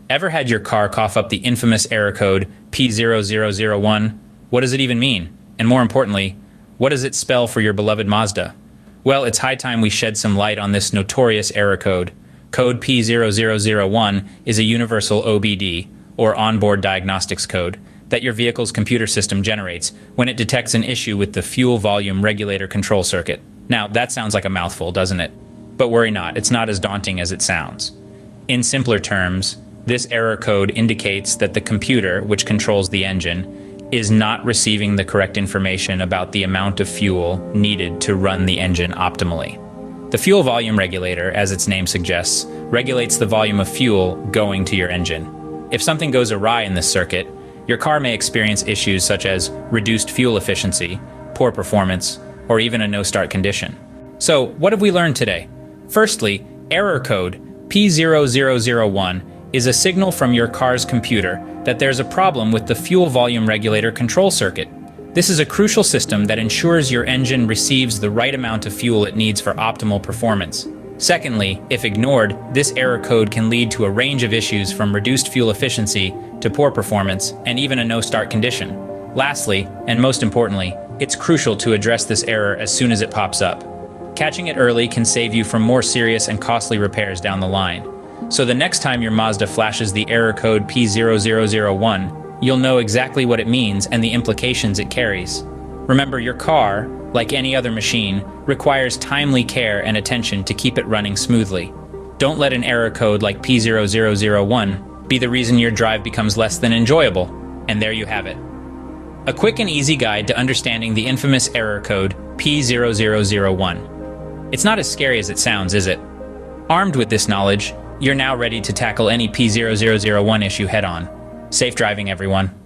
Ever had your car cough up the infamous error code P0001? What does it even mean? And more importantly, what does it spell for your beloved Mazda? Well, it's high time we shed some light on this notorious error code. Code P0001 is a universal OBD, or onboard diagnostics code, that your vehicle's computer system generates when it detects an issue with the fuel volume regulator control circuit. Now, that sounds like a mouthful, doesn't it? But worry not, it's not as daunting as it sounds. In simpler terms, this error code indicates that the computer, which controls the engine, is not receiving the correct information about the amount of fuel needed to run the engine optimally. The fuel volume regulator, as its name suggests, regulates the volume of fuel going to your engine. If something goes awry in this circuit, your car may experience issues such as reduced fuel efficiency, poor performance, or even a no-start condition. So, what have we learned today? Firstly, error code P0001 is a signal from your car's computer that there's a problem with the fuel volume regulator control circuit. This is a crucial system that ensures your engine receives the right amount of fuel it needs for optimal performance. Secondly, if ignored, this error code can lead to a range of issues from reduced fuel efficiency to poor performance and even a no-start condition. Lastly, and most importantly, it's crucial to address this error as soon as it pops up. Catching it early can save you from more serious and costly repairs down the line. So the next time your Mazda flashes the error code P0001, you'll know exactly what it means and the implications it carries. Remember, your car, like any other machine, requires timely care and attention to keep it running smoothly. Don't let an error code like P0001 be the reason your drive becomes less than enjoyable. And there you have it. A quick and easy guide to understanding the infamous error code P0001. It's not as scary as it sounds, is it? Armed with this knowledge, you're now ready to tackle any P0001 issue head-on. Safe driving, everyone.